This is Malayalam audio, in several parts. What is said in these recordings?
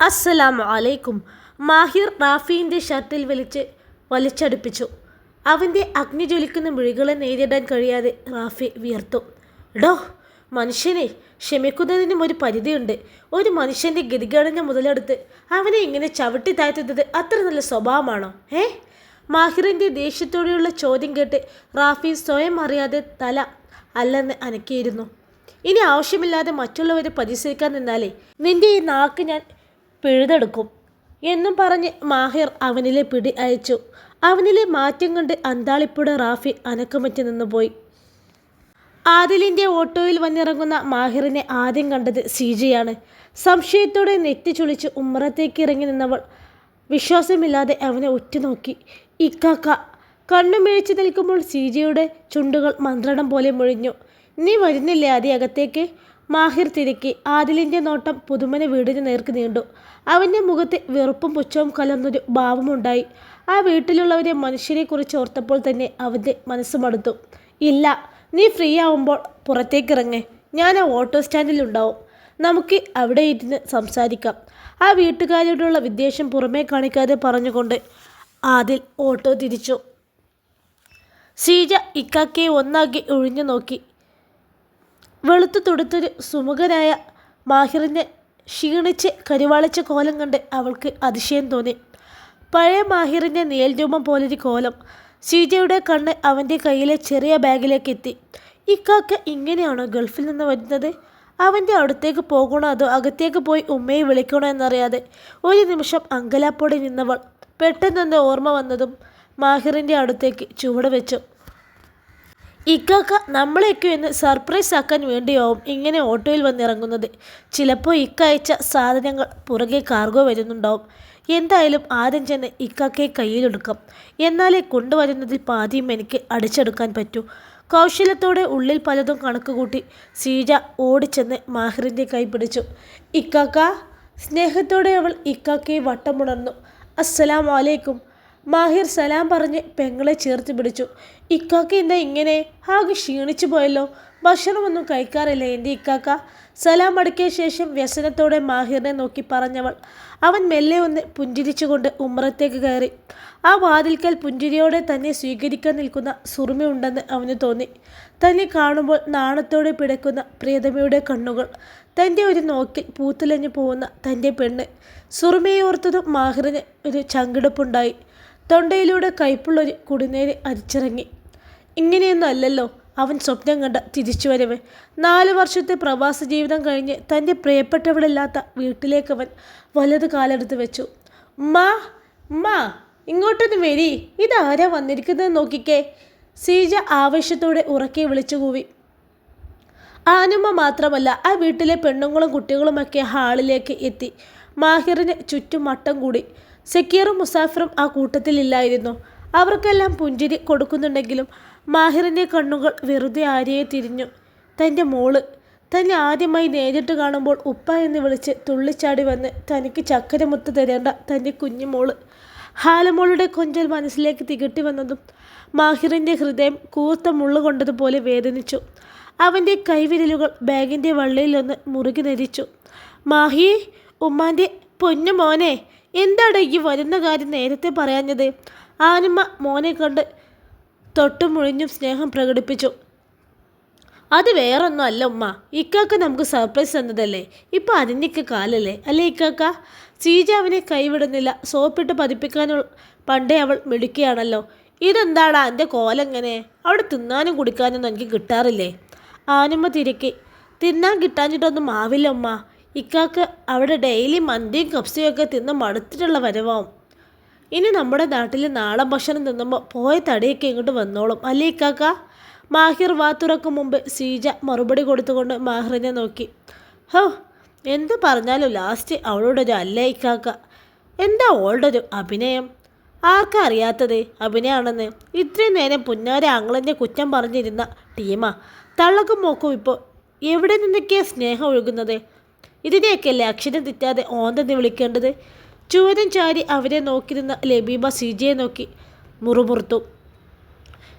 അസ്സലാമു അലൈക്കും. മാഹിർ റാഫീൻ്റെ ഷർട്ടിൽ വലിച്ചടുപ്പിച്ചു. അവൻ്റെ അഗ്നി ജ്വലിക്കുന്ന മിഴികളെ നേരിടാൻ കഴിയാതെ റാഫി വിയർത്തു. ഡോ മനുഷ്യനെ, ക്ഷമിക്കുന്നതിനും ഒരു പരിധിയുണ്ട്. ഒരു മനുഷ്യൻ്റെ ഗതികേടിനെ മുതലെടുത്ത് അവനെ ഇങ്ങനെ ചവിട്ടി താഴ്ത്തുന്നത് അത്ര നല്ല സ്വഭാവമാണോ? മാഹിറിൻ്റെ ദേഷ്യത്തോടെയുള്ള ചോദ്യം കേട്ട് റാഫി സ്വയം അറിയാതെ തല അല്ലെന്ന് അനക്കിയിരുന്നു. ഇനി ആവശ്യമില്ലാതെ മറ്റുള്ളവരെ പരിഹസിക്കാൻ നിന്നാലേ നിന്റെ ഈ നാക്ക് ഞാൻ പിഴുതെടുക്കും എന്നും പറഞ്ഞ് മാഹിർ അവനിലെ പിടി അയച്ചു. അവനിലെ മാറ്റം കണ്ട് അന്താളിപ്പുടെ റാഫി അനക്കമറ്റ് നിന്നുപോയി. ആദിലിൻ്റെ ഓട്ടോയിൽ വന്നിറങ്ങുന്ന മാഹിറിനെ ആദ്യം കണ്ടത് സീജയാണ്. സംശയത്തോടെ നെറ്റി ചുളിച്ച് ഉമ്മറത്തേക്ക് ഇറങ്ങി നിന്നവൾ വിശ്വാസമില്ലാതെ അവനെ ഉറ്റുനോക്കി. ഇക്കാക്ക. കണ്ണുമിഴിച്ച് നിൽക്കുമ്പോൾ സീജയുടെ ചുണ്ടുകൾ മന്ത്രണം പോലെ മുഴിഞ്ഞു. നീ വരുന്നില്ലേ ആദ്യ അകത്തേക്ക്? മാഹിർ തിരക്കി. ആദിലിൻ്റെ നോട്ടം പുതുമന വീടിന് നേർക്ക് നീണ്ടു. അവൻ്റെ മുഖത്ത് വെറുപ്പും പുച്ഛവും കലർന്നൊരു ഭാവമുണ്ടായി. ആ വീട്ടിലുള്ളവരെ മനുഷ്യരെക്കുറിച്ച് ഓർത്തപ്പോൾ തന്നെ അവൻ്റെ മനസ്സ് മടുത്തു. ഇല്ല, നീ ഫ്രീ ആവുമ്പോൾ പുറത്തേക്കിറങ്ങ്. ഞാൻ ആ ഓട്ടോ സ്റ്റാൻഡിലുണ്ടാവും. നമുക്ക് അവിടെ ഇരുന്ന് സംസാരിക്കാം. ആ വീട്ടുകാരോടുള്ള വിദ്വേഷം പുറമേ കാണിക്കാതെ പറഞ്ഞുകൊണ്ട് ആദിൽ ഓട്ടോ തിരിച്ചു. സീജ ഇക്കാക്കയെ ഒന്നാകെ ഒഴിഞ്ഞു നോക്കി. വെളുത്തു തുടുത്തൊരു സുമുഖനായ മാഹിറിൻ്റെ ക്ഷീണിച്ച് കരുവാളിച്ച കോലം കണ്ട് അവൾക്ക് അതിശയം തോന്നി. പഴയ മാഹിറിൻ്റെ നിഴൽ രൂപം പോലൊരു കോലം. സീജയുടെ കണ്ണ് അവൻ്റെ കയ്യിലെ ചെറിയ ബാഗിലേക്ക് എത്തി. ഇക്കാക്ക ഇങ്ങനെയാണോ ഗൾഫിൽ നിന്ന് വരുന്നത്? അവൻ്റെ അടുത്തേക്ക് പോകണോ അതോ അകത്തേക്ക് പോയി ഉമ്മയെ വിളിക്കണോ എന്നറിയാതെ ഒരു നിമിഷം അങ്കലാപ്പോടെ നിന്നവൾ പെട്ടെന്ന് ഓർമ്മ വന്നതും മാഹിറിൻ്റെ അടുത്തേക്ക് ചുവട് വെച്ചു. ഇക്കാക്ക നമ്മളെയൊക്കെ ഒന്ന് സർപ്രൈസ് ആക്കാൻ വേണ്ടിയാവും ഇങ്ങനെ ഓട്ടോയിൽ വന്നിറങ്ങുന്നത്. ചിലപ്പോൾ ഇക്കയച്ച സാധനങ്ങൾ പുറകെ കാർഗോ വരുന്നുണ്ടാവും. എന്തായാലും ആദ്യം ചെന്ന് ഇക്കാക്കയെ കയ്യിലെടുക്കാം. എന്നാലേ കൊണ്ടുവരുന്നതിൽ പാതിയും എനിക്ക് അടിച്ചെടുക്കാൻ പറ്റൂ. കൗശലത്തോടെ ഉള്ളിൽ പലതും കണക്കുകൂട്ടി സീജ ഓടിച്ചെന്ന് മാഹിറിൻ്റെ കൈ പിടിച്ചു. ഇക്കാക്ക. സ്നേഹത്തോടെ അവൾ ഇക്കാക്കയെ വട്ടമുണർന്നു. അസ്സലാമു അലൈക്കും. മാഹിർ സലാം പറഞ്ഞ് പെങ്ങളെ ചേർത്ത് പിടിച്ചു. ഇക്കാക്ക എന്താ ഇങ്ങനെ? ആകെ ക്ഷീണിച്ചു പോയല്ലോ. ഭക്ഷണമൊന്നും കഴിക്കാറില്ല എൻ്റെ ഇക്കാക്ക. സലാം അടക്കിയ ശേഷം വ്യസനത്തോടെ മാഹിറിനെ നോക്കി പറഞ്ഞവൾ. അവൻ മെല്ലെ ഒന്ന് പുഞ്ചിരിച്ചുകൊണ്ട് ഉമ്മറത്തേക്ക് കയറി. ആ വാതിൽക്കൽ പുഞ്ചിരിയോടെ തന്നെ സ്വീകരിക്കാൻ നിൽക്കുന്ന സുറുമയുണ്ടെന്ന് അവന് തോന്നി. തന്നെ കാണുമ്പോൾ നാണത്തോടെ പിടയ്ക്കുന്ന പ്രിയതമയുടെ കണ്ണുകൾ, തൻ്റെ ഒരു നോക്കിൽ പൂത്തുലഞ്ഞു പോകുന്ന തൻ്റെ പെണ്ണ്. സുറുമയെ ഓർത്തതും മാഹിറിന് ഒരു ചങ്കിടപ്പുണ്ടായി. തൊണ്ടയിലൂടെ കയ്പുള്ളൊരു കുടിനീര് അരിച്ചിറങ്ങി. ഇങ്ങനെയൊന്നും അല്ലല്ലോ അവൻ സ്വപ്നം കണ്ട തിരിച്ചുവരവ്. 4 വർഷത്തെ പ്രവാസ ജീവിതം കഴിഞ്ഞ് തൻ്റെ പ്രിയപ്പെട്ടവളില്ലാത്ത വീട്ടിലേക്കവൻ വലത് കാലെടുത്ത് വെച്ചു. ഉമ്മാ ഇങ്ങോട്ടൊന്ന് വരി. ഇതാരാ വന്നിരിക്കുന്നത് നോക്കിക്കേ. സീജ ആവേശത്തോടെ ഉറക്കെ വിളിച്ചു കൂവി. ആനുമ്മ മാത്രമല്ല, ആ വീട്ടിലെ പെണ്ണുങ്ങളും കുട്ടികളുമൊക്കെ ഹാളിലേക്ക് എത്തി. മാഹിറിന് ചുറ്റും മട്ടം കൂടി. സക്കീറും മുസാഫിറും ആ കൂട്ടത്തിലില്ലായിരുന്നു. അവർക്കെല്ലാം പുഞ്ചിരി കൊടുക്കുന്നുണ്ടെങ്കിലും മാഹിറിൻ്റെ കണ്ണുകൾ വെറുതെ ആര്യയെ തിരിഞ്ഞു. തൻ്റെ മോള് തന്നെ ആദ്യമായി നേരിട്ട് കാണുമ്പോൾ ഉപ്പ എന്ന് വിളിച്ച് തുള്ളിച്ചാടി വന്ന് തനിക്ക് ചക്കരമുത്ത് തരേണ്ട തൻ്റെ കുഞ്ഞുമോള്. ഹാലമോളുടെ കൊഞ്ചൽ മനസ്സിലേക്ക് തികട്ടി വന്നതും മാഹിറിൻ്റെ ഹൃദയം കൂർത്ത മുള്ളു കൊണ്ടതുപോലെ വേദനിച്ചു. അവൻ്റെ കൈവിരലുകൾ ബാഗിൻ്റെ വള്ളിയിലൊന്ന് മുറുകി നെരിച്ചു. മാഹി, ഉമ്മാൻ്റെ പൊന്നു മോനെ, എന്താണ് ഈ വരുന്ന കാര്യം നേരത്തെ പറയാഞ്ഞത്? ആനുമ്മ മോനെ കണ്ട് തൊട്ടും മുഴിഞ്ഞും സ്നേഹം പ്രകടിപ്പിച്ചു. അത് വേറൊന്നും അല്ല ഉമ്മ, ഇക്കാക്ക നമുക്ക് സർപ്രൈസ് തന്നതല്ലേ. ഇപ്പം അതിൻ്റെയൊക്കെ കാലല്ലേ അല്ലേ ഇക്കാക്ക? സീജ അവനെ കൈവിടുന്നില്ല. സോപ്പിട്ട് പതിപ്പിക്കാനുള്ള പണ്ടേ അവൾ മിടുക്കിയാണല്ലോ. ഇതെന്താടാ എൻ്റെ കോലെങ്ങനെ? അവിടെ തിന്നാനും കുടിക്കാനൊന്നും എനിക്ക് കിട്ടാറില്ലേ? ആനുമ്മ തിരക്കി. തിന്നാൻ കിട്ടാഞ്ഞിട്ടൊന്നും ആവില്ല ഉമ്മ. ഇക്കാക്ക അവിടെ ഡെയിലി മന്തിയും കപ്സയും ഒക്കെ തിന്ന് മടുത്തിട്ടുള്ള വരവാവും. ഇനി നമ്മുടെ നാട്ടിൽ നാടൻ ഭക്ഷണം തിന്നുമ്പോൾ പോയ തടിയൊക്കെ ഇങ്ങോട്ട് വന്നോളും അല്ലേ ഇക്കാക്ക? മാഹിർ വാത്തുറക്കും മുമ്പ് സീജ മറുപടി കൊടുത്തുകൊണ്ട് മാഹിറിനെ നോക്കി. എന്ത് പറഞ്ഞാലും ലാസ്റ്റ് അവളോടൊരു അല്ലേ ഇക്കാക്ക. എന്താ അവളുടെ ഒരു അഭിനയം? ആർക്കാ അറിയാത്തത് അഭിനയമാണെന്ന്? ഇത്രയും നേരം പുന്നാര ആങ്ങളൻ്റെ കുറ്റം പറഞ്ഞിരുന്ന ടീമാ. തള്ളക്കും മോക്കും ഇപ്പോൾ എവിടെ നിന്നൊക്കെയാണ് സ്നേഹം ഒഴുകുന്നത്? ഇതിനെയൊക്കെയല്ലേ അക്ഷരം തെറ്റാതെ ഓന്തെന്ന് വിളിക്കേണ്ടത്? ചൂരം ചാരി അവരെ നോക്കി നിന്ന ലബീബ സീജയെ നോക്കി മുറുമുറുത്തു.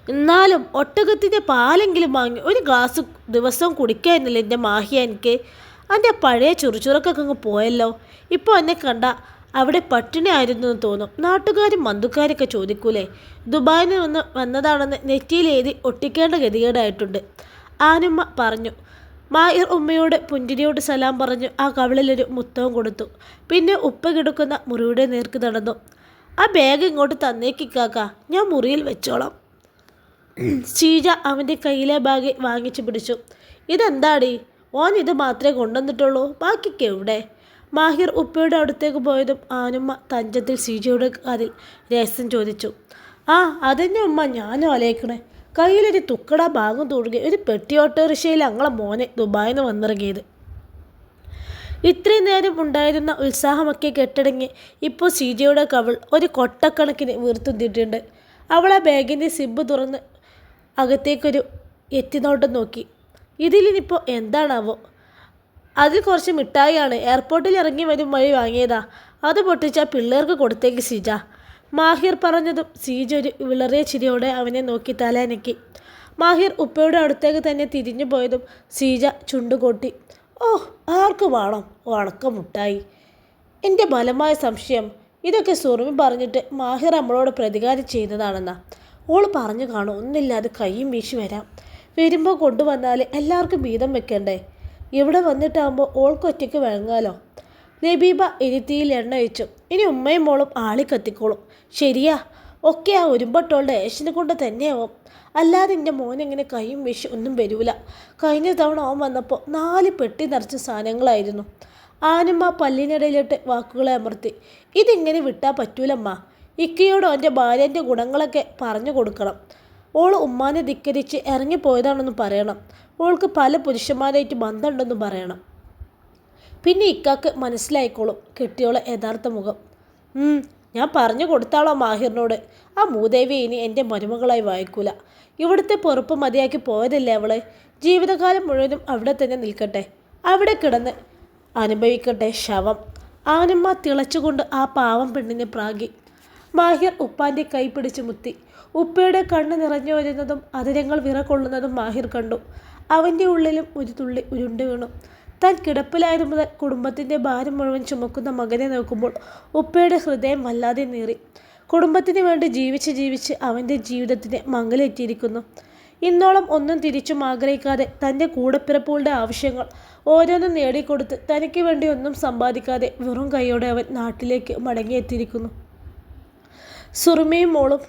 എന്നാലും ഒട്ടകത്തിൻ്റെ പാലെങ്കിലും വാങ്ങി ഒരു ഗ്ലാസ് ദിവസവും കുടിക്കായിരുന്നില്ല എൻ്റെ മാഹിയ എനിക്ക്. എൻ്റെ പഴയ ചുറുചുറുക്കൊക്കെ അങ്ങ് പോയല്ലോ. ഇപ്പോൾ എന്നെ കണ്ട അവിടെ പട്ടിണി ആയിരുന്നു എന്ന് തോന്നും. നാട്ടുകാരും ബന്ധുക്കാരൊക്കെ ചോദിക്കൂലേ, ദുബായിൽ നിന്ന് വന്നതാണെന്ന് നെറ്റിയിൽ എഴുതി ഒട്ടിക്കേണ്ട ഗതികേടായിട്ടുണ്ട്. ആനുമ്മ പറഞ്ഞു. മാഹിർ ഉമ്മയോട് പുഞ്ചിരിയോട് സലാം പറഞ്ഞു ആ കവിളിലൊരു മുത്തവും കൊടുത്തു. പിന്നെ ഉപ്പ കിടക്കുന്ന മുറിയുടെ നേർക്ക് നടന്നു. ആ ബാഗ് ഇങ്ങോട്ട് തന്നേക്കിക്കാക്ക, ഞാൻ മുറിയിൽ വെച്ചോളാം. ഷീജ അവൻ്റെ കയ്യിലെ ബാഗ് വാങ്ങിച്ചു പിടിച്ചു. ഇതെന്താടി? ഓൻ ഇത് മാത്രമേ കൊണ്ടുവന്നിട്ടുള്ളൂ, ബാക്കിക്ക് എവിടെ? മാഹിർ ഉപ്പയുടെ അടുത്തേക്ക് പോയതും ആനുമ്മ തഞ്ചത്തിൽ ഷീജയുടെ അതിൽ രഹസ്യം ചോദിച്ചു. ആ അതെന്നെ ഉമ്മ ഞാനും ആലോചിക്കണേ. കയ്യിലൊരു തുക്കട ഭാഗം തൂഴുകി ഒരു പെട്ടി ഓട്ടോറിക്ഷയിൽ ഞങ്ങളെ മോനെ ദുബായിൽ നിന്ന് വന്നിറങ്ങിയത്. ഇത്രയും നേരം ഉണ്ടായിരുന്ന ഉത്സാഹമൊക്കെ കെട്ടടങ്ങി ഇപ്പോൾ ഷീജയുടെ കവിൾ ഒരു കൊട്ടക്കണക്കിന് വീർത്തുന്നിട്ടുണ്ട്. അവൾ ആ ബാഗിൻ്റെ സിബ് തുറന്ന് അകത്തേക്കൊരു എത്തിനോട്ടം നോക്കി. ഇതിലിനിപ്പോൾ എന്താണാവോ? അതിൽ കുറച്ച് മിഠായിയാണ്, എയർപോർട്ടിൽ ഇറങ്ങി വരും വഴി വാങ്ങിയതാ. അത് പൊട്ടിച്ചാൽ പിള്ളേർക്ക് കൊടുത്തേക്ക് ഷീജ. മാഹിർ പറഞ്ഞതും ഷീജ ഒരു വിളറിയ ചിരിയോടെ അവനെ നോക്കി തലനക്കി. മാഹിർ ഉപ്പയുടെ അടുത്തേക്ക് തന്നെ തിരിഞ്ഞു പോയതും ഷീജ ചുണ്ടുകൊട്ടി. ഓ, ആർക്ക് വേണം ഉണക്ക മുട്ടായി? എൻ്റെ ബലമായ സംശയം ഇതൊക്കെ സുറുമി പറഞ്ഞിട്ട് മാഹിർ നമ്മളോട് പ്രതികാരം ചെയ്യുന്നതാണെന്നാ. ഓൾ പറഞ്ഞു കാണും, ഒന്നില്ലാതെ കയ്യും വീശി വരാം. വരുമ്പോൾ കൊണ്ടുവന്നാൽ എല്ലാവർക്കും വീതം വെക്കണ്ടേ? ഇവിടെ വന്നിട്ടാകുമ്പോൾ ഓൾക്ക് ഒറ്റയ്ക്ക് വഴങ്ങാലോ. നബീബ ഇരുത്തിയിൽ എണ്ണ ഒഴിച്ചു. ഇനി ഉമ്മയും മോളും ആളി കത്തിക്കോളും. ശരിയാ, ഒക്കെ ആ ഉരുമ്പട്ടോളുടെ ഏഷനെ കൊണ്ട് തന്നെയാവും. അല്ലാതെ എൻ്റെ മോനെങ്ങനെ കൈയും വീശി ഒന്നും വരൂല. കഴിഞ്ഞ തവണ ഓൻ വന്നപ്പോൾ 4 പെട്ടി നിറച്ച സാധനങ്ങളായിരുന്നു. ആനുമ്മ പല്ലിനിടയിലിട്ട് വാക്കുകളെ അമർത്തി. ഇതിങ്ങനെ വിട്ടാൽ പറ്റൂലമ്മ. ഇക്കയോട് എൻ്റെ ഭാര്യൻ്റെ ഗുണങ്ങളൊക്കെ പറഞ്ഞു കൊടുക്കണം. ഓൾ ഉമ്മാനെ ധിക്കരിച്ച് ഇറങ്ങിപ്പോയതാണെന്ന് പറയണം. ഓൾക്ക് പല പുരുഷന്മാരായിട്ട് ബന്ധമുണ്ടെന്ന് പറയണം. പിന്നെ ഇക്കാക്ക് മനസ്സിലായിക്കോളും കെട്ടിയോളെ യഥാർത്ഥ മുഖം. ഞാൻ പറഞ്ഞു കൊടുത്താളോ മാഹിറിനോട്. ആ മൂദേവി ഇനി എൻ്റെ മരുമകളായി വായിക്കൂല. ഇവിടുത്തെ പൊറുപ്പ് മതിയാക്കി പോയതല്ലേ അവള്. ജീവിതകാലം മുഴുവനും അവിടെ തന്നെ നിൽക്കട്ടെ, അവിടെ കിടന്ന് അനുഭവിക്കട്ടെ ശവം. ആനമ്മ തിളച്ചുകൊണ്ട് ആ പാവം പെണ്ണിനെ പ്രാഗി. മാഹിർ ഉപ്പാൻ്റെ കൈ പിടിച്ച് മുത്തി. ഉപ്പയുടെ കണ്ണ് നിറഞ്ഞു വരുന്നതും അതിരങ്ങൾ വിറകൊള്ളുന്നതും മാഹിർ കണ്ടു. അവൻ്റെ ഉള്ളിലും ഒരു തുള്ളി ഉരുണ്ട് വീണു. താൻ കിടപ്പിലായതു മുതൽ കുടുംബത്തിൻ്റെ ഭാരം മുഴുവൻ ചുമക്കുന്ന മകനെ നോക്കുമ്പോൾ ഉപ്പയുടെ ഹൃദയം വല്ലാതെ നീറി. കുടുംബത്തിന് വേണ്ടി ജീവിച്ച് അവൻ്റെ ജീവിതത്തിന് മങ്ങലേറ്റിയിരിക്കുന്നു. ഇന്നോളം ഒന്നും തിരിച്ചും ആഗ്രഹിക്കാതെ തൻ്റെ കൂടപ്പിറപ്പുകളുടെ ആവശ്യങ്ങൾ ഓരോന്നും നേടിക്കൊടുത്ത് തനിക്ക് വേണ്ടി ഒന്നും സമ്പാദിക്കാതെ വെറും കൈയോടെ അവൻ നാട്ടിലേക്ക് മടങ്ങിയെത്തിയിരിക്കുന്നു. സുറുമയും മോളും.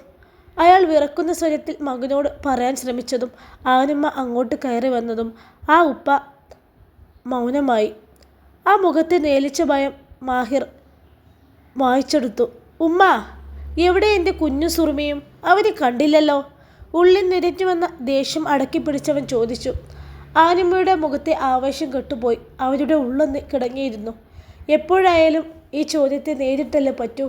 അയാൾ വിറക്കുന്ന സ്വരത്തിൽ മകനോട് പറയാൻ ശ്രമിച്ചതും ആനുമ്മ അങ്ങോട്ട് കയറി വന്നതും ആ ഉപ്പ മൗനമായി. ആ മുഖത്തെ നേലിച്ച ഭയം മാഹിർ വായിച്ചെടുത്തു. ഉമ്മ, എവിടെ എൻ്റെ കുഞ്ഞു സുറുമയും? അവരെ കണ്ടില്ലല്ലോ. ഉള്ളിൽ നിരഞ്ഞു വന്ന ദേഷ്യം അടക്കി പിടിച്ചവൻ ചോദിച്ചു. ആനുമ്മയുടെ മുഖത്തെ ആവേശം കെട്ടുപോയി. അവരുടെ ഉള്ളൊന്ന് കിടങ്ങിയിരുന്നു. എപ്പോഴായാലും ഈ ചോദ്യത്തെ നേരിട്ടല്ലേ പറ്റൂ.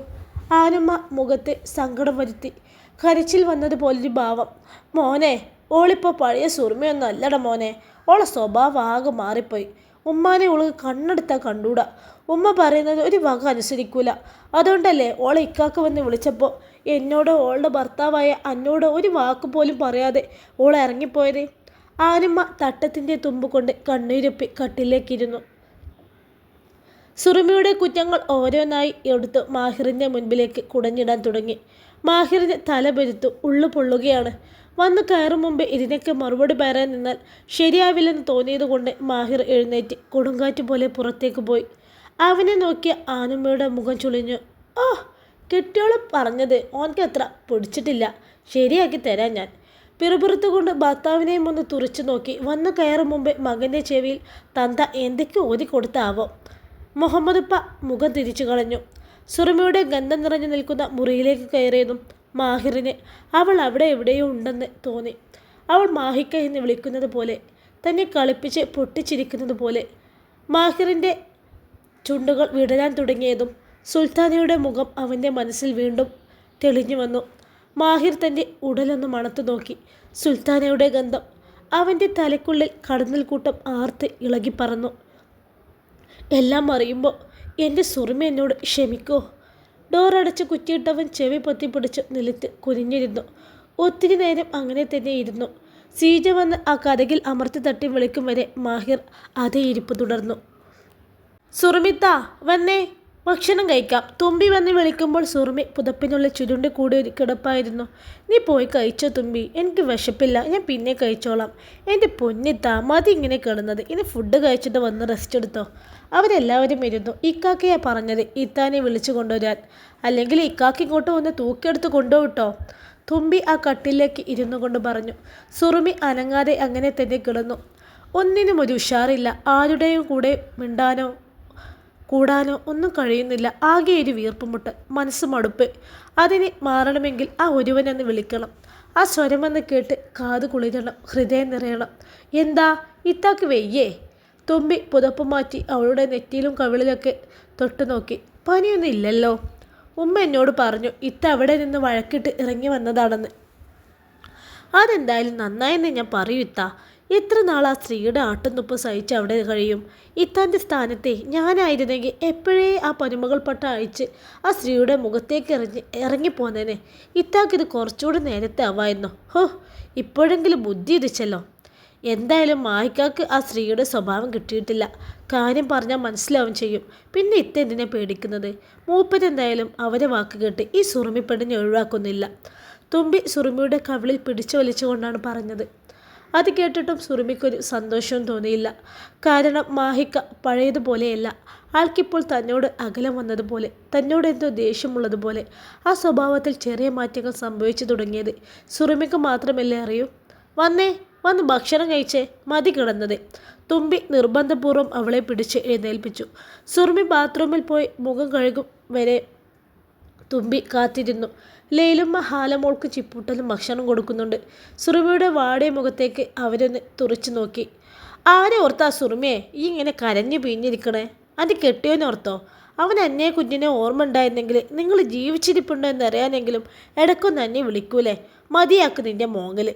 ആനുമ്മ മുഖത്തെ സങ്കടം വരുത്തി. കരച്ചിൽ വന്നതുപോലൊരു ഭാവം. മോനെ, ഓളിപ്പോൾ പഴയ സുറുമയൊന്നും അല്ലട മോനെ. ഓളെ സ്വഭാവം ആകെ മാറിപ്പോയി. ഉമ്മാനെ ഓൾക്ക് കണ്ണെടുത്താൽ കണ്ടൂടാ. ഉമ്മ പറയുന്നത് ഒരു വക അനുസരിക്കൂല. അതുകൊണ്ടല്ലേ ഓളെ ഇക്കാക്ക് വന്ന് വിളിച്ചപ്പോൾ എന്നോടോ ഓളുടെ ഭർത്താവായ അന്നോടോ ഒരു വാക്ക് പോലും പറയാതെ ഓൾ ഇറങ്ങിപ്പോയത്. ആനുമ്മ തട്ടത്തിൻ്റെ തുമ്പ് കൊണ്ട് കണ്ണീരൊപ്പി കട്ടിലേക്കിരുന്നു. സുറുമിയുടെ കുറ്റങ്ങൾ ഓരോന്നായി എടുത്ത് മാഹിറിൻ്റെ മുൻപിലേക്ക് കുടഞ്ഞിടാൻ തുടങ്ങി. മാഹിറിന് തല പെരുത്തു. ഉള്ളു പൊള്ളുകയാണ്. വന്ന് കയറും മുമ്പ് ഇതിനൊക്കെ മറുപടി പറയാൻ നിന്നാൽ ശരിയാവില്ലെന്ന് തോന്നിയതുകൊണ്ട് മാഹിർ എഴുന്നേറ്റ് കൊടുങ്കാറ്റ് പോലെ പുറത്തേക്ക് പോയി. അവനെ നോക്കിയ ആനുമ്മയുടെ മുഖം ചുളിഞ്ഞു. ഓ, കെട്ടിയോളം പറഞ്ഞത് ഓൻക്ക് അത്ര പിടിച്ചിട്ടില്ല. ശരിയാക്കി തരാം ഞാൻ. പിറുപിറുത്തുകൊണ്ട് ഭർത്താവിനെയും ഒന്ന് തുറച്ചു നോക്കി. വന്ന് കയറും മുമ്പ് മകൻ്റെ ചെവിയിൽ തന്ത എന്തൊക്കെ ഓതി കൊടുത്താവോ. മുഹമ്മദുപ്പ മുഖം തിരിച്ചു കളഞ്ഞു. സുറുമയുടെ ഗന്ധം നിറഞ്ഞു നിൽക്കുന്ന മുറിയിലേക്ക് കയറിയതും മാഹിറിന് അവൾ അവിടെ എവിടെയോ ഉണ്ടെന്ന് തോന്നി. അവൾ മാഹിക്ക എന്ന് വിളിക്കുന്നത് പോലെ, തന്നെ കളിപ്പിച്ച് പൊട്ടിച്ചിരിക്കുന്നത് പോലെ. മാഹിറിൻ്റെ ചുണ്ടുകൾ വിടരാൻ തുടങ്ങിയതും സുൽത്താനയുടെ മുഖം അവൻ്റെ മനസ്സിൽ വീണ്ടും തെളിഞ്ഞു വന്നു. മാഹിർ തൻ്റെ ഉടലൊന്ന് മണത്തു നോക്കി. സുൽത്താനയുടെ ഗന്ധം. അവൻ്റെ തലയ്ക്കുള്ളിൽ കടന്നൽ കൂട്ടം ആർത്ത് ഇളകി പറന്നു. എല്ലാം അറിയുമ്പോൾ എൻ്റെ സുറുമ എന്നോട് ക്ഷമിക്കോ? ഡോറടച്ച് കുറ്റിയിട്ടവൻ ചെവി പൊത്തിപ്പിടിച്ച് നിലത്ത് കുനിഞ്ഞിരുന്നു. ഒത്തിരി നേരം അങ്ങനെ തന്നെ ഇരുന്നു. സീജ വന്ന് ആ കതകിൽ അമർത്തി തട്ടി വിളിക്കും വരെ മാഹിർ അതേ ഇരിപ്പ് തുടർന്നു. സുറുമിത്ത വന്നേ, ഭക്ഷണം കഴിക്കാം. തുമ്പി വന്ന് വിളിക്കുമ്പോൾ സുറുമി പുതപ്പിനുള്ളിൽ ചുരുണ്ട് കൂടി ഒരു കിടപ്പായിരുന്നു. നീ പോയി കഴിച്ചോ തുമ്പി, എനിക്ക് വിശപ്പില്ല, ഞാൻ പിന്നെ കഴിച്ചോളാം. എൻ്റെ പൊന്നിത്താ, മതി ഇങ്ങനെ കിടന്നത്, ഇനി ഫുഡ് കഴിച്ചിട്ട് വന്ന് റെസ്റ്റ് എടുത്തോ. അവരെല്ലാവരും ഇരുന്നു. ഇക്കാക്കയാ പറഞ്ഞത് ഇത്താനെ വിളിച്ചു കൊണ്ടുവരാൻ, അല്ലെങ്കിൽ ഇക്കാക്ക് ഇങ്ങോട്ട് വന്ന് തൂക്കിയെടുത്ത് കൊണ്ടുപോട്ടോ. തുമ്പി ആ കട്ടിലേക്ക് ഇരുന്നു കൊണ്ട് പറഞ്ഞു. സുറുമി അനങ്ങാതെ അങ്ങനെ തന്നെ കിടന്നു. ഒന്നിനും ഒരു ഉഷാറില്ല. ആരുടെയും കൂടെ മിണ്ടാനോ കൂടാനോ ഒന്നും കഴിയുന്നില്ല. ആകെ ഒരു വീർപ്പുമുട്ട്, മനസ്സ് മടുപ്പ്. അതിന് മാറണമെങ്കിൽ ആ ഒരുവനെന്ന് വിളിക്കണം. ആ സ്വരമെന്ന് കേട്ട് കാത് കുളിരണം, ഹൃദയം നിറയണം. എന്താ ഇത്താക്ക് വെയ്യേ? തുമ്പി പുതപ്പ് മാറ്റി അവളുടെ നെറ്റിയിലും കവിളിലൊക്കെ തൊട്ടു നോക്കി. പനിയൊന്നും ഇല്ലല്ലോ. ഉമ്മ എന്നോട് പറഞ്ഞു ഇത്ത അവിടെ നിന്ന് വഴക്കിട്ട് ഇറങ്ങി വന്നതാണെന്ന്. അതെന്തായാലും നന്നായെന്ന് ഞാൻ പറയൂ ഇത്ത. എത്ര നാൾ ആ സ്ത്രീയുടെ ആട്ടുന്നുപ്പ് സഹിച്ച് അവിടെ കഴിയും? ഇത്താൻ്റെ സ്ഥാനത്തെ ഞാനായിരുന്നെങ്കിൽ എപ്പോഴേ ആ പരുമകൾ പട്ട അഴിച്ച് ആ സ്ത്രീയുടെ മുഖത്തേക്ക് ഇറങ്ങിപ്പോന്നേനെ. ഇത്താക്കിത് കുറച്ചുകൂടി നേരത്തെ ആവായിരുന്നു. ഹോ, ഇപ്പോഴെങ്കിലും ബുദ്ധി ഉദിച്ചല്ലോ. എന്തായാലും മായിക്കാക്ക് ആ സ്ത്രീയുടെ സ്വഭാവം കിട്ടിയിട്ടില്ല. കാര്യം പറഞ്ഞാൽ മനസ്സിലാവും ചെയ്യും. പിന്നെ ഇത്തെന്തിനെ പേടിക്കുന്നത്? മൂപ്പരെന്തായാലും അവരെ വാക്ക് കേട്ട് ഈ സുറുമിപ്പെടിനെ ഒഴിവാക്കുന്നില്ല. തുമ്പി സുറുമിയുടെ കവിളിൽ പിടിച്ചു വലിച്ചുകൊണ്ടാണ് പറഞ്ഞത്. അത് കേട്ടിട്ടും സുറുമിക്കൊരു സന്തോഷവും തോന്നിയില്ല. കാരണം മാഹിക്ക പഴയതുപോലെയല്ല. ആൾക്കിപ്പോൾ തന്നോട് അകലം വന്നതുപോലെ, തന്നോട് എന്തോ ദേഷ്യമുള്ളതുപോലെ. ആ സ്വഭാവത്തിൽ ചെറിയ മാറ്റങ്ങൾ സംഭവിച്ചു തുടങ്ങിയത് സുറുമിക്ക് മാത്രമല്ലേ അറിയൂ. വന്നേ, വന്ന് ഭക്ഷണം കഴിച്ചേ, മതി കിടന്നത്. തുമ്പി നിർബന്ധപൂർവ്വം അവളെ പിടിച്ച് എഴുന്നേൽപ്പിച്ചു. സുറുമി ബാത്റൂമിൽ പോയി മുഖം കഴുകും വരെ തുമ്പി കാത്തിരുന്നു. ലൈലുമ്മ ഹാലമോൾക്ക് ചിപ്പൂട്ടലും ഭക്ഷണം കൊടുക്കുന്നുണ്ട്. സുറുമിയുടെ വാടിയ മുഖത്തേക്ക് അവരൊന്ന് തുറച്ചു നോക്കി. ആരെ ഓർത്താ സുറുമിയെ ഈ ഇങ്ങനെ കരഞ്ഞു പിഴിഞ്ഞിരിക്കണേ? അത് കെട്ടിയോനോർത്തോ? അവൻ അന്നേ കുഞ്ഞിനെ ഓർമ്മ ഉണ്ടായിരുന്നെങ്കിൽ നിങ്ങൾ ജീവിച്ചിരിപ്പുണ്ടോ എന്നറിയാനെങ്കിലും ഇടയ്ക്കൊന്ന് അന്നെ വിളിക്കൂലേ? മതിയാക്ക് നിൻ്റെ മോങ്ങൽ.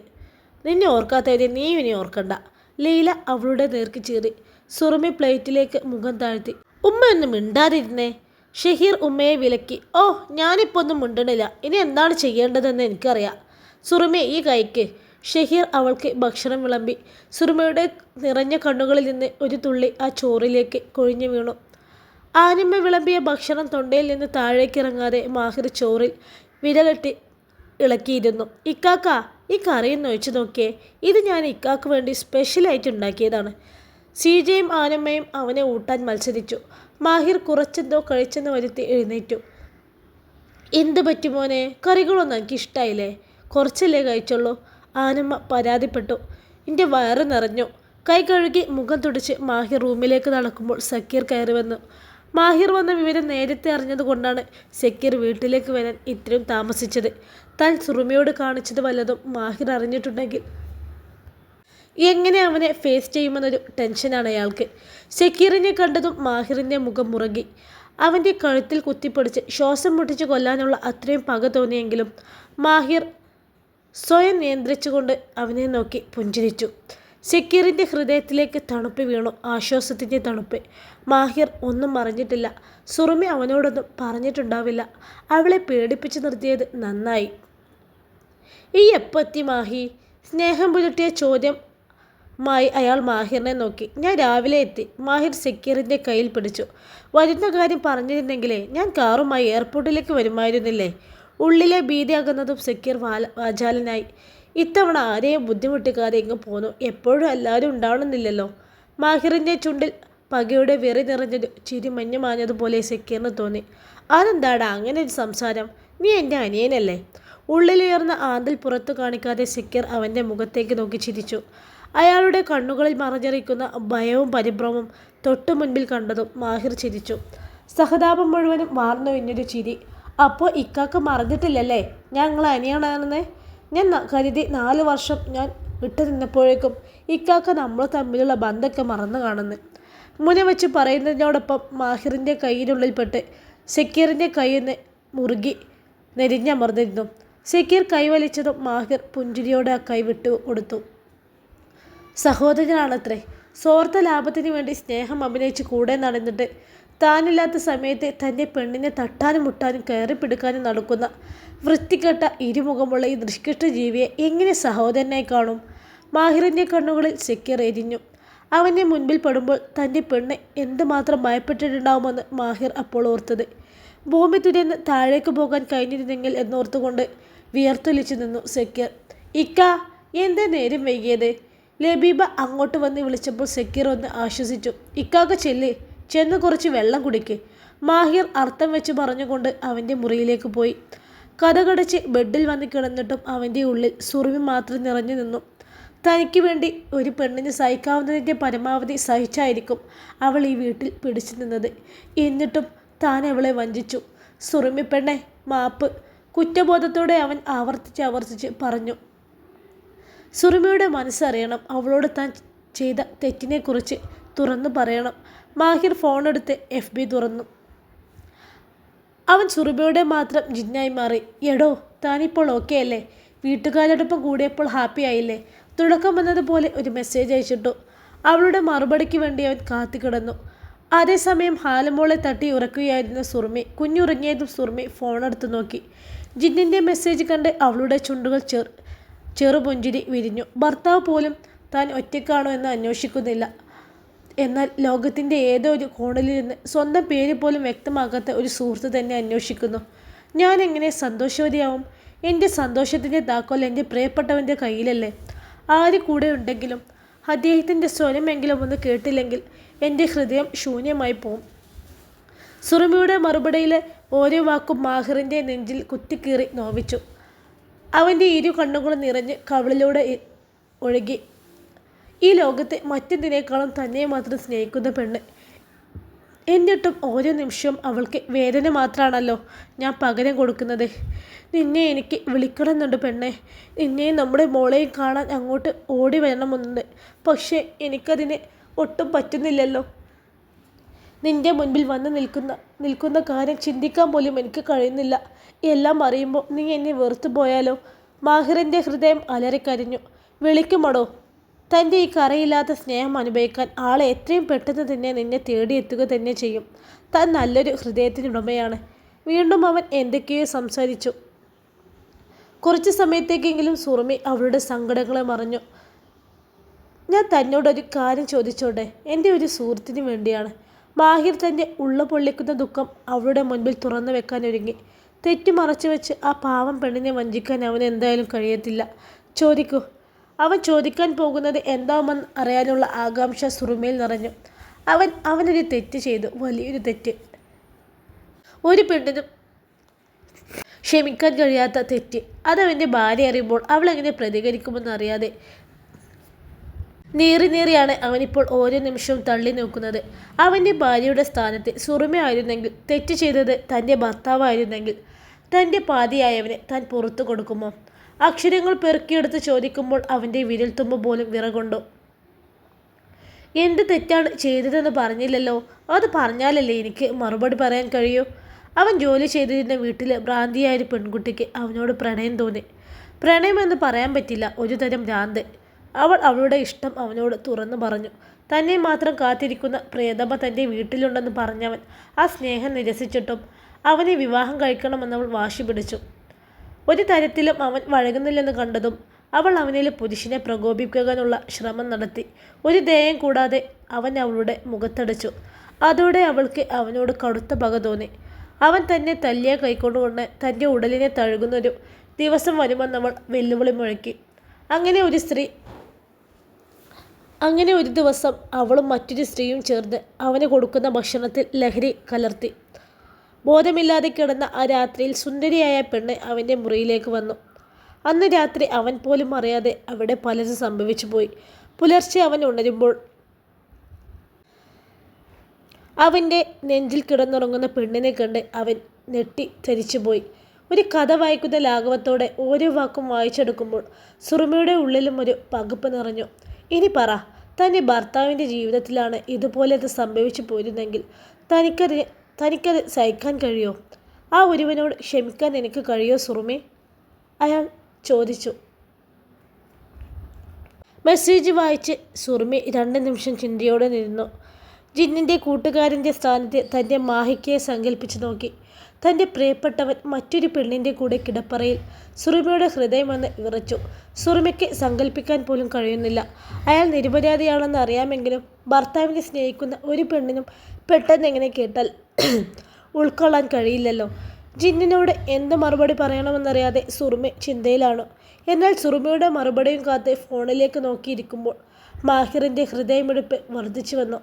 നിന്നെ ഓർക്കാത്തവരെ നീ ഇനി ഓർക്കണ്ട. ലീല അവളുടെ നേർക്ക് ചീറി. സുറുമി പ്ലേറ്റിലേക്ക് മുഖം താഴ്ത്തി. ഉമ്മ ഒന്നും മിണ്ടാതിരുന്നേ. ഷഹീർ ഉമ്മയെ വിലക്കി. ഓ, ഞാനിപ്പോൾ ഒന്നും മിണ്ടണില്ല. ഇനി എന്താണ് ചെയ്യേണ്ടതെന്ന് എനിക്കറിയാം. സുറുമി ഈ കൈക്ക്. ഷഹീർ അവൾക്ക് ഭക്ഷണം വിളമ്പി. സുറുമയുടെ നിറഞ്ഞ കണ്ണുകളിൽ നിന്ന് ഒരു തുള്ളി ആ ചോറിലേക്ക് കൊഴിഞ്ഞു വീണു. ആനിമ്മ വിളമ്പിയ ഭക്ഷണം തൊണ്ടയിൽ നിന്ന് താഴേക്കിറങ്ങാതെ മാഹിർ ചോറിൽ വിരലെട്ടി ഇളക്കിയിരുന്നു. ഇക്കാക്ക, ഈ കറിയൊന്ന് ഒഴിച്ചു നോക്കിയേ. ഇത് ഞാൻ ഇക്കാക്ക് വേണ്ടി സ്പെഷ്യലായിട്ട് ഉണ്ടാക്കിയതാണ്. സീജയും ആനമ്മയും അവനെ ഊട്ടാൻ മത്സരിച്ചു. മാഹിർ കുറച്ചെന്തോ കഴിച്ചെന്ന് വരുത്തി എഴുന്നേറ്റു. എന്ത് പറ്റുമോനെ, കറികളൊന്നും എനിക്ക് ഇഷ്ടമായില്ലേ? കുറച്ചല്ലേ കഴിച്ചുള്ളൂ. ആനമ്മ പരാതിപ്പെട്ടു. എൻ്റെ വയറ് നിറഞ്ഞു. കൈ കഴുകി മുഖം തുടച്ച് മാഹിർ റൂമിലേക്ക് നടക്കുമ്പോൾ സക്കീർ കയറി വന്നു. മാഹിർ വന്ന വിവരം നേരത്തെ അറിഞ്ഞതുകൊണ്ടാണ് സക്കീർ വീട്ടിലേക്ക് വരാൻ ഇത്രയും താമസിച്ചത്. താൻ സുറുമിയോട് കാണിച്ചത് വല്ലതും മാഹിർ അറിഞ്ഞിട്ടുണ്ടെങ്കിൽ എങ്ങനെ അവനെ ഫേസ് ചെയ്യുമെന്നൊരു ടെൻഷനാണ് അയാൾക്ക്. സക്കീറിനെ കണ്ടതും മാഹിറിൻ്റെ മുഖം മുറുകി. അവൻ്റെ കഴുത്തിൽ കുത്തിപ്പിടിച്ച് ശ്വാസം മുട്ടിച്ച് കൊല്ലാനുള്ള അത്രയും പക തോന്നിയെങ്കിലും മാഹിർ സ്വയം നിയന്ത്രിച്ചുകൊണ്ട് അവനെ നോക്കി പുഞ്ചിരിച്ചു. സക്കീറിൻ്റെ ഹൃദയത്തിലേക്ക് തണുപ്പ് വീണു, ആശ്വാസത്തിൻ്റെ തണുപ്പ്. മാഹിർ ഒന്നും അറിഞ്ഞിട്ടില്ല. സുറുമി അവനോടൊന്നും പറഞ്ഞിട്ടുണ്ടാവില്ല. അവളെ പേടിപ്പിച്ച് നിർത്തിയത് നന്നായി. ഈ എപ്പെത്തി മാഹി? സ്നേഹം പുലർത്തിയ ചോദ്യം മായി അയാൾ മാഹിറിനെ നോക്കി. ഞാൻ രാവിലെ എത്തി. മാഹിർ സക്കീറിൻ്റെ കയ്യിൽ പിടിച്ചു. വരുന്ന കാര്യം പറഞ്ഞിരുന്നെങ്കിലേ ഞാൻ കാറുമായി എയർപോർട്ടിലേക്ക് വരുമായിരുന്നില്ലേ? ഉള്ളിലെ ഭീതി അകന്നതും സക്കീർ വാചാലനായി. ഇത്തവണ ആരെയും ബുദ്ധിമുട്ടിക്കാതെ ഇങ്ങ് പോന്നു. എപ്പോഴും എല്ലാവരും ഉണ്ടാവണമെന്നില്ലല്ലോ. മാഹിറിൻ്റെ ചുണ്ടിൽ പകയുടെ വെറി നിറഞ്ഞൊരു ചിരി മഞ്ഞു മാഞ്ഞതുപോലെ സക്കീറിന് തോന്നി. അതെന്താടാ അങ്ങനെ ഒരു സംസാരം? നീ എൻ്റെ അനിയനല്ലേ? ഉള്ളിലുയർന്ന ആന്തൽ പുറത്തു കാണിക്കാതെ സക്കീർ അവൻ്റെ മുഖത്തേക്ക് നോക്കി ചിരിച്ചു. അയാളുടെ കണ്ണുകളിൽ മറഞ്ഞിരിക്കുന്ന ഭയവും പരിഭ്രമവും തൊട്ടു മുൻപിൽ കണ്ടതും മാഹിർ ചിരിച്ചു. സഹതാപം മുഴുവനും വാർന്നു വിഞ്ഞൊരു ചിരി. അപ്പോൾ ഇക്കാക്ക് മറന്നിട്ടില്ലല്ലേ ഞങ്ങൾ അനിയനാണെന്ന്? ഞാൻ കരുതി 4 വർഷം ഞാൻ വിട്ടു നിന്നപ്പോഴേക്കും ഇക്കാക്ക നമ്മൾ തമ്മിലുള്ള ബന്ധമൊക്കെ മറന്നു കാണുന്നു. മുന വെച്ച് പറയുന്നതിനോടൊപ്പം മാഹിറിൻ്റെ കൈയിനുള്ളിൽപ്പെട്ട് സക്കീറിൻ്റെ കൈയിന്ന് മുറുകി നെരിഞ്ഞമർന്നിരുന്നു. സക്കീർ കൈവലിച്ചതും മാഹിർ പുഞ്ചിരിയോടെ ആ കൈ വിട്ടു കൊടുത്തു. സഹോദരനാണത്രേ. സ്വാർത്ഥ ലാഭത്തിന് വേണ്ടി സ്നേഹം അഭിനയിച്ച് കൂടെ നടന്നിട്ട് താനില്ലാത്ത സമയത്ത് തൻ്റെ പെണ്ണിനെ തട്ടാനും മുട്ടാനും കയറിപ്പിടിക്കാനും നടക്കുന്ന വൃത്തികെട്ട ഇരുമുഖമുള്ള ഈ നിഷ്കൃഷ്ട ജീവിയെ എങ്ങനെ സഹോദരനായി കാണും? മാഹിറിൻ്റെ കണ്ണുകളിൽ സക്കീർ എരിഞ്ഞു. അവൻ്റെ മുൻപിൽ പെടുമ്പോൾ തൻ്റെ പെണ്ണ് എന്തുമാത്രം ഭയപ്പെട്ടിട്ടുണ്ടാവുമെന്ന് മാഹിർ അപ്പോൾ ഓർത്തത്. ഭൂമി തുരന്ന് താഴേക്ക് പോകാൻ കഴിഞ്ഞിരുന്നെങ്കിൽ എന്നോർത്തുകൊണ്ട് വിയർത്തൊലിച്ചു നിന്നു സക്കീർ. ഇക്ക, എന്താ നേരം വൈകിയത്? ലബീബ അങ്ങോട്ട് വന്ന് വിളിച്ചപ്പോൾ സക്കീർ ഒന്ന് ആശ്വസിച്ചു. ഇക്കാക്ക ചെന്ന് കുറച്ച് വെള്ളം കുടിക്ക്. മാഹിർ അർത്ഥം വെച്ച് പറഞ്ഞുകൊണ്ട് അവൻ്റെ മുറിയിലേക്ക് പോയി. കഥകടച്ച് ബെഡിൽ വന്ന് കിടന്നിട്ടും അവൻ്റെ ഉള്ളിൽ സുറുമി മാത്രം നിറഞ്ഞു നിന്നു. തനിക്ക് വേണ്ടി ഒരു പെണ്ണിന് സഹിക്കാവുന്നതിൻ്റെ പരമാവധി സഹിച്ചായിരിക്കും അവൾ ഈ വീട്ടിൽ പിടിച്ചു നിന്നത്. എന്നിട്ടും താൻ അവളെ വഞ്ചിച്ചു. സുറുമി പെണ്ണെ, മാപ്പ്. കുറ്റബോധത്തോടെ അവൻ ആവർത്തിച്ച് പറഞ്ഞു. സുറുമിയുടെ മനസ്സറിയണം. അവളോട് താൻ ചെയ്ത തെറ്റിനെക്കുറിച്ച് തുറന്നു പറയണം. മാഹിർ ഫോണെടുത്ത് FB തുറന്നു. അവൻ സുറുമിയുടെ മാത്രം ജിന്നായി മാറി. എടോ, താനിപ്പോൾ ഓക്കെ അല്ലേ? വീട്ടുകാരോടൊപ്പം കൂടിയപ്പോൾ ഹാപ്പി ആയില്ലേ? തുടക്കം വന്നതുപോലെ ഒരു മെസ്സേജ് അയച്ചിട്ടു. അവളുടെ മറുപടിക്ക് വേണ്ടി അവൻ കാത്തിക്കിടന്നു. അതേസമയം ഹാലമോളെ തട്ടി ഉറക്കുകയായിരുന്ന സുറുമി. കുഞ്ഞുറങ്ങിയതും സുറുമി ഫോണെടുത്ത് നോക്കി. ജിന്നിൻ്റെ മെസ്സേജ് കണ്ട് അവളുടെ ചുണ്ടുകൾ ചെറുപുഞ്ചിരി വിരിഞ്ഞു. ഭർത്താവ് പോലും താൻ ഒറ്റയ്ക്കാണോ എന്ന് അന്വേഷിക്കുന്നില്ല. എന്നാൽ ലോകത്തിൻ്റെ ഏതോ ഒരു കോണിലിരുന്ന് സ്വന്തം പേര് പോലും വ്യക്തമാക്കാത്ത ഒരു സുഹൃത്ത് തന്നെ അന്വേഷിക്കുന്നു. ഞാൻ എങ്ങനെ സന്തോഷവതിയാവും? എൻ്റെ സന്തോഷത്തിൻ്റെ താക്കോൽ എൻ്റെ പ്രിയപ്പെട്ടവൻ്റെ കയ്യിലല്ലേ? ആര് കൂടെ ഉണ്ടെങ്കിലും അദ്ദേഹത്തിൻ്റെ സ്വരമെങ്കിലും ഒന്ന് കേട്ടില്ലെങ്കിൽ എൻ്റെ ഹൃദയം ശൂന്യമായി പോവും. സുറുമിയുടെ മറുപടിയിലെ ഓരോ വാക്കും മാഹിറിൻ്റെ നെഞ്ചിൽ കുത്തിക്കീറി നോവിച്ചു. അവൻ്റെ ഇരു കണ്ണുകളും നിറഞ്ഞ് കവിളിലൂടെ ഒഴുകി. ഈ ലോകത്തെ മറ്റെന്തിനേക്കാളും തന്നെ മാത്രം സ്നേഹിക്കുന്ന പെണ്ണ്. എന്നിട്ടും ഓരോ നിമിഷവും അവൾക്ക് വേദന മാത്രമാണല്ലോ ഞാൻ പകരം കൊടുക്കുന്നത്. നിന്നെ എനിക്ക് വിളിക്കണമെന്നുണ്ട് പെണ്ണെ. നിന്നെയും നമ്മുടെ മോളെയും കാണാൻ അങ്ങോട്ട് ഓടി വരണമെന്നുണ്ട്. പക്ഷേ എനിക്കതിന് ഒട്ടും പറ്റുന്നില്ലല്ലോ. നിൻ്റെ മുൻപിൽ വന്ന് നിൽക്കുന്ന കാര്യം ചിന്തിക്കാൻ പോലും എനിക്ക് കഴിയുന്നില്ല. എല്ലാം അറിയുമ്പോൾ നീ എന്നെ വെറുത്തു പോയാലോ? മാഹിറിൻ്റെ ഹൃദയം അലറിക്കരിഞ്ഞു. വിളിക്കുമടോ. തൻ്റെ ഈ കറയില്ലാത്ത സ്നേഹം അനുഭവിക്കാൻ ആളെ എത്രയും പെട്ടെന്ന് തന്നെ നിന്നെ തേടിയെത്തുക തന്നെ ചെയ്യും. താൻ നല്ലൊരു ഹൃദയത്തിനുടമയാണ്. വീണ്ടും അവൻ എന്തൊക്കെയോ സംസാരിച്ചു. കുറച്ച് സമയത്തേക്കെങ്കിലും സുറുമി അവളുടെ സങ്കടങ്ങളെ മറഞ്ഞു. ഞാൻ തന്നോടൊരു കാര്യം ചോദിച്ചോട്ടെ? എൻ്റെ ഒരു സുഹൃത്തിന് വേണ്ടിയാണ്. മാഹിർ തൻ്റെ ഉള്ള പൊള്ളിക്കുന്ന ദുഃഖം അവളുടെ മുൻപിൽ തുറന്നു വെക്കാൻ ഒരുങ്ങി. തെറ്റു മറച്ചു വെച്ച് ആ പാവം പെണ്ണിനെ വഞ്ചിക്കാൻ അവന് എന്തായാലും കഴിയത്തില്ല. ചോദിക്കൂ. അവൻ ചോദിക്കാൻ പോകുന്നത് എന്താവുമെന്ന് അറിയാനുള്ള ആകാംക്ഷ സുറുമയിൽ നിറഞ്ഞു. അവനൊരു തെറ്റ് ചെയ്തു, വലിയൊരു തെറ്റ്. ഒരു പെണ്ണിനും ക്ഷമിക്കാൻ കഴിയാത്ത തെറ്റ്. അതവൻ്റെ ഭാര്യ അറിയുമ്പോൾ അവൾ എങ്ങനെ പ്രതികരിക്കുമെന്ന് അറിയാതെ നീറിയാണ് അവനിപ്പോൾ ഓരോ നിമിഷവും തള്ളി നോക്കുന്നത്. അവൻ്റെ ഭാര്യയുടെ സ്ഥാനത്ത് സുറുമ ആയിരുന്നെങ്കിൽ, തെറ്റ് ചെയ്തത് തൻ്റെ ഭർത്താവായിരുന്നെങ്കിൽ, തൻ്റെ പാതിയായവനെ താൻ പുറത്തു കൊടുക്കുമോ? അക്ഷരങ്ങൾ പെറുക്കിയെടുത്ത് ചോദിക്കുമ്പോൾ അവൻ്റെ വിരൽത്തുമ്പ് പോലും വിറകൊണ്ടു. എന്ത് തെറ്റാണ് ചെയ്തതെന്ന് പറഞ്ഞില്ലല്ലോ. അത് പറഞ്ഞാലല്ലേ എനിക്ക് മറുപടി പറയാൻ കഴിയൂ. അവൻ ജോലി ചെയ്തിരുന്ന വീട്ടിലെ ഭ്രാന്തിയായൊരു പെൺകുട്ടിക്ക് അവനോട് പ്രണയം തോന്നി. പ്രണയമെന്ന് പറയാൻ പറ്റില്ല, ഒരു തരം ഭ്രാന്ത്. അവൾ അവളുടെ ഇഷ്ടം അവനോട് തുറന്നു പറഞ്ഞു. തന്നെ മാത്രം കാത്തിരിക്കുന്ന പ്രിയതമ തൻ്റെ വീട്ടിലുണ്ടെന്ന് പറഞ്ഞവൻ ആ സ്നേഹം നിരസിച്ചിട്ടും അവനെ വിവാഹം കഴിക്കണമെന്നവൾ വാശി പിടിച്ചു. ഒരു തരത്തിലും അവൻ വഴങ്ങുന്നില്ലെന്ന് കണ്ടതും അവൾ അവനിൽ പുരുഷനെ പ്രകോപിപ്പിക്കാനുള്ള ശ്രമം നടത്തി. ഒരു ദയം കൂടാതെ അവൻ അവളുടെ മുഖത്തടിച്ചു. അതോടെ അവൾക്ക് അവനോട് കടുത്ത പക തോന്നി. അവൻ തന്നെ തല്ലിയ കൈക്കൊണ്ടുകൊണ്ട് തൻ്റെ ഉടലിനെ തഴുകുന്നൊരു ദിവസം വരുമെന്നവൾ വെല്ലുവിളി മുഴക്കി. അങ്ങനെ ഒരു ദിവസം അവളും മറ്റൊരു സ്ത്രീയും ചേർന്ന് അവന് കൊടുക്കുന്ന ഭക്ഷണത്തിൽ ലഹരി കലർത്തി. ബോധമില്ലാതെ കിടന്ന ആ രാത്രിയിൽ സുന്ദരിയായ പെണ്ണ് അവൻ്റെ മുറിയിലേക്ക് വന്നു. അന്ന് രാത്രി അവൻ പോലും അറിയാതെ അവിടെ പലതും സംഭവിച്ചു പോയി. പുലർച്ചെ അവൻ ഉണരുമ്പോൾ അവൻ്റെ നെഞ്ചിൽ കിടന്നുറങ്ങുന്ന പെണ്ണിനെ കണ്ട് അവൻ ധരിച്ചുപോയി. ഒരു കഥ വായിക്കുന്ന ലാഘവത്തോടെ ഓരോ വാക്കും വായിച്ചെടുക്കുമ്പോൾ സുറുമയുടെ ഉള്ളിലും ഒരു പകപ്പ് നിറഞ്ഞു. ഇനി പറ, തൻ്റെ ഭർത്താവിൻ്റെ ജീവിതത്തിലാണ് ഇതുപോലത് സംഭവിച്ചു പോയിരുന്നെങ്കിൽ തനിക്കത് സഹിക്കാൻ കഴിയോ? ആ ഒരുവനോട് ക്ഷമിക്കാൻ എനിക്ക് കഴിയോ സുറുമേ? അയാൾ ചോദിച്ചു. മെസ്സേജ് വായിച്ച് സുറുമി 2 നിമിഷം ചിന്തയോടെ നിന്നു. ജിന്നിൻ്റെ കൂട്ടുകാരൻ്റെ സ്ഥാനത്ത് തൻ്റെ മാഹിക്കയെ സങ്കല്പിച്ചു നോക്കി. തൻ്റെ പ്രിയപ്പെട്ടവൻ മറ്റൊരു പെണ്ണിൻ്റെ കൂടെ കിടപ്പറയിൽ. സുറുമയുടെ ഹൃദയം വന്ന് വിറച്ചു. സുറുമയ്ക്ക് സങ്കല്പിക്കാൻ പോലും കഴിയുന്നില്ല. അയാൾ നിരപരാധിയാണെന്ന് അറിയാമെങ്കിലും ഭർത്താവിനെ സ്നേഹിക്കുന്ന ഒരു പെണ്ണിനും പെട്ടെന്ന് എങ്ങനെ കേട്ടാൽ ഉൾക്കൊള്ളാൻ കഴിയില്ലല്ലോ. ജിന്നിനോട് എന്ത് മറുപടി പറയണമെന്നറിയാതെ സുറുമ ചിന്തയിലാണ്. എന്നാൽ സുറുമയുടെ മറുപടിയും കാത്ത് ഫോണിലേക്ക് നോക്കിയിരിക്കുമ്പോൾ മാഹിറിൻ്റെ ഹൃദയമിടിപ്പ് വർദ്ധിച്ചു വന്നു.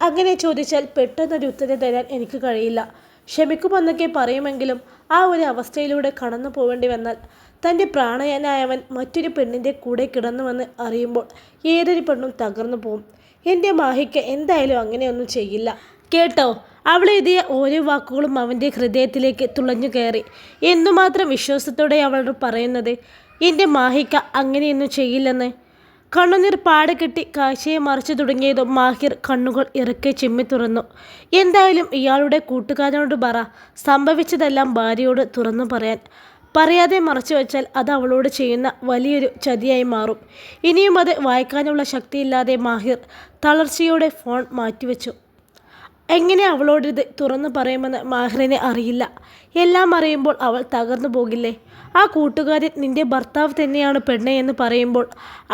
അങ്ങനെ ചോദിച്ചാൽ പെട്ടെന്നൊരു ഉത്തരം തരാൻ എനിക്ക് കഴിയില്ല. ക്ഷമിക്കുമെന്നൊക്കെ പറയുമെങ്കിലും ആ ഒരു അവസ്ഥയിലൂടെ കടന്നു പോവേണ്ടി വന്നാൽ തൻ്റെ പ്രാണയനായവൻ മറ്റൊരു പെണ്ണിൻ്റെ കൂടെ കിടന്നുവെന്ന് അറിയുമ്പോൾ ഏതൊരു പെണ്ണും തകർന്നു പോവും. എൻ്റെ മാഹിക്ക് എന്തായാലും അങ്ങനെയൊന്നും ചെയ്യില്ല. കേട്ടോ, അവൾ എഴുതിയ ഓരോ വാക്കുകളും അവൻ്റെ ഹൃദയത്തിലേക്ക് തുളഞ്ഞു കയറി. എന്തുമാത്രം വിശ്വാസത്തോടെ അവൾ പറയുന്നത്. എൻ്റെ മാഹിക്ക അങ്ങനെയൊന്നും ചെയ്യില്ലെന്ന്. കണ്ണുനീർ പാടെ കെട്ടി കാഴ്ചയെ മറിച്ചു തുടങ്ങിയതും മാഹിർ കണ്ണുകൾ ഇറക്കെ ചിമ്മി തുറന്നു. എന്തായാലും ഇയാളുടെ കൂട്ടുകാരനോട് പറ, സംഭവിച്ചതെല്ലാം ഭാര്യയോട് തുറന്നു പറയാൻ. പറയാതെ മറച്ചു വെച്ചാൽ അത് അവളോട് ചെയ്യുന്ന വലിയൊരു ചതിയായി മാറും. ഇനിയും അത് വായിക്കാനുള്ള ശക്തിയില്ലാതെ മാഹിർ തളർച്ചയോടെ ഫോൺ മാറ്റിവെച്ചു. എങ്ങനെ അവളോടിത് തുറന്നു പറയുമെന്ന് മാഹിറിനെ അറിയില്ല. എല്ലാം അറിയുമ്പോൾ അവൾ തകർന്നു പോകില്ലേ? ആ കൂട്ടുകാരൻ നിന്റെ ഭർത്താവ് തന്നെയാണ് പെണ്ണെ എന്ന് പറയുമ്പോൾ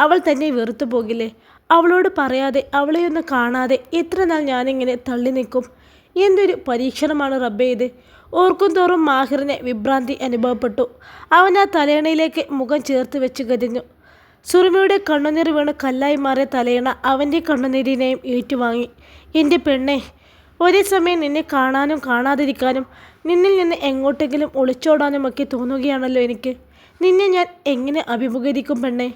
അവൾ തന്നെ വെറുത്തു പോകില്ലേ? അവളോട് പറയാതെ, അവളെയൊന്ന് കാണാതെ എത്ര നാൾ ഞാനിങ്ങനെ തള്ളി നിൽക്കും? എന്തൊരു പരീക്ഷണമാണ് റബ്ബേ ഇത്! ഓർക്കും തോറും മാഹിറിനെ വിഭ്രാന്തി അനുഭവപ്പെട്ടു. അവൻ ആ തലയണയിലേക്ക് മുഖം ചേർത്ത് വെച്ച് കരഞ്ഞു. സുറുമയുടെ കണ്ണുനീർ വീണ് കല്ലായി മാറിയ തലയണ അവൻ്റെ കണ്ണുനീരിനെയും ഏറ്റുവാങ്ങി. എൻ്റെ പെണ്ണെ, ഒരേ സമയം നിന്നെ കാണാനും കാണാതിരിക്കാനും നിന്നിൽ നിന്ന് എങ്ങോട്ടെങ്കിലും ഒളിച്ചോടാനുമൊക്കെ തോന്നുകയാണല്ലോ എനിക്ക്. നിന്നെ ഞാൻ എങ്ങനെ അഭിമുഖീകരിക്കും പെണ്ണെ?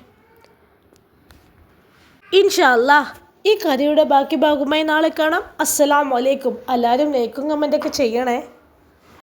ഇൻഷാ അല്ലാഹ് ഈ കഥയുടെ ബാക്കി ഭാഗവുമായി നാളെ കാണാം. അസ്സലാമു അലൈക്കും. എല്ലാവരും ലൈക്കും കമൻ്റൊക്കെ ചെയ്യണേ.